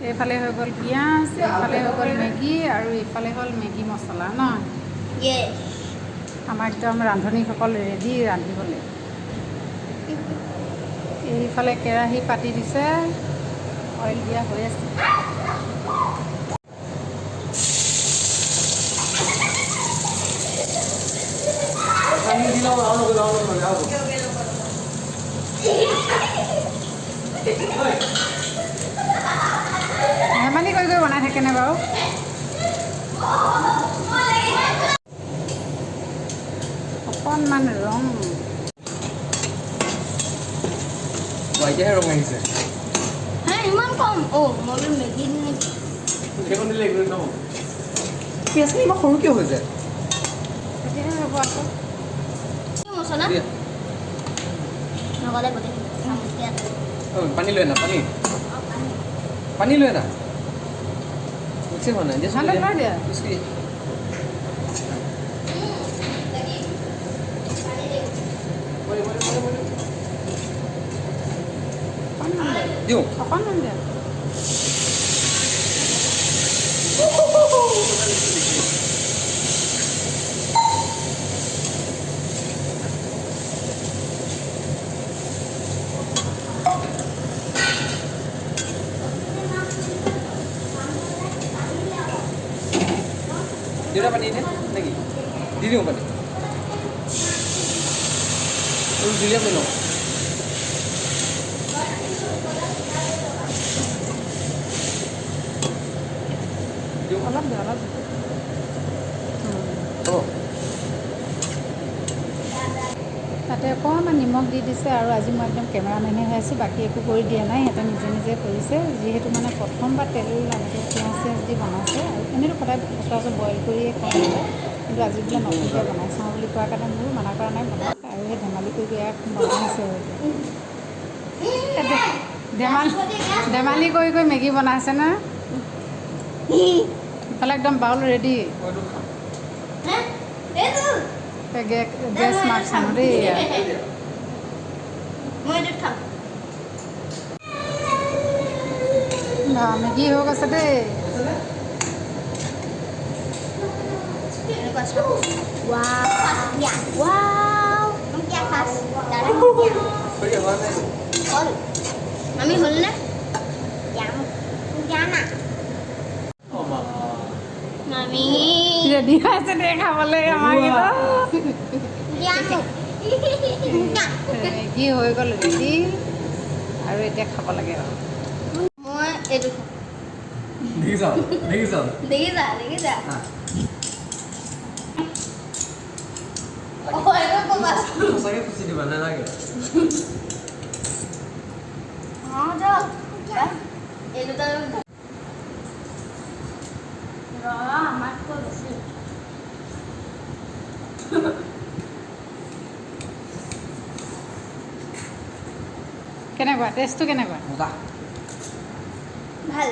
এইফালে হৈ গ'ল পিঁয়াজ, এইফালে হৈ গ'ল মেগী আৰু এইফালে হ'ল মেগী মছলা ন। আমাৰ একদম ৰান্ধনীসকল ৰেডি ৰান্ধিবলৈ। এইফালে কেৰাহী পাতি দিছে, অইল দিয়া হৈ আছে। ধেমালি কৰি কৰি বনাই থাকেনে বাৰু? অকণমান ৰং এতিয়াহে ৰং আহিছে। ইমান কম মই মেগী সেইখন দিলে একদম ন পিঁয়াজখিনি ইমান সৰু কিয় হৈ যায়? তেতিয়াহে হ'ব আকৌ। মছলা নগলে গোটেই পানী লৈ আনা, পানী লৈ আনা। মিক্সি হোৱা নাই দিয়া। দিওঁ অকণমান দিয়া। দেউতা পানী নে নেকি? দি দিওঁ পানী দুলীয়া কৰি লওঁ। অলপ দিয়া, অলপ তাতে অকণমান নিমখ দি দিছে। আৰু আজি মই একদম কেমেৰামেনহে হৈ আছোঁ, বাকী একো কৰি দিয়া নাই। সিহঁতে নিজে নিজে কৰিছে, যিহেতু মানে প্ৰথমবাৰ তেল এনেকৈ পিঁয়াজ চিয়াজ দি বনাইছে। আৰু এনেইতো সদায় সচৰাচৰ বইল কৰিয়ে খাওঁ, কিন্তু আজি বোলে নতুনকৈ বনাই চাওঁ বুলি কোৱাৰ কাৰণে মোৰো মানা কৰা নাই, বনাওক। আৰু সেই ধেমালি কৰি বনাই আছে আৰু ধেমালি কৰি কৰি মেগী বনাইছে না। ইফালে একদম বাউল ৰেডি। গেছ মাৰ্ক চানো দেই। মেগী হৈ গৈছে দেই। আমি হ'ল নে মামি ৰেডি হৈ আছে দেই খাবলৈ আমাৰ মেগী হৈ গ'ল ৰেডি, আৰু এতিয়া খাব লাগে আৰু। মই এইটো দেখিছা দেখিছা সঁচাকৈ খুচি দিবা নালাগে। এই দুটা আমাতকৈ বেছি কেনেকুৱা টেষ্টটো কেনেকুৱা? মজা ভাল।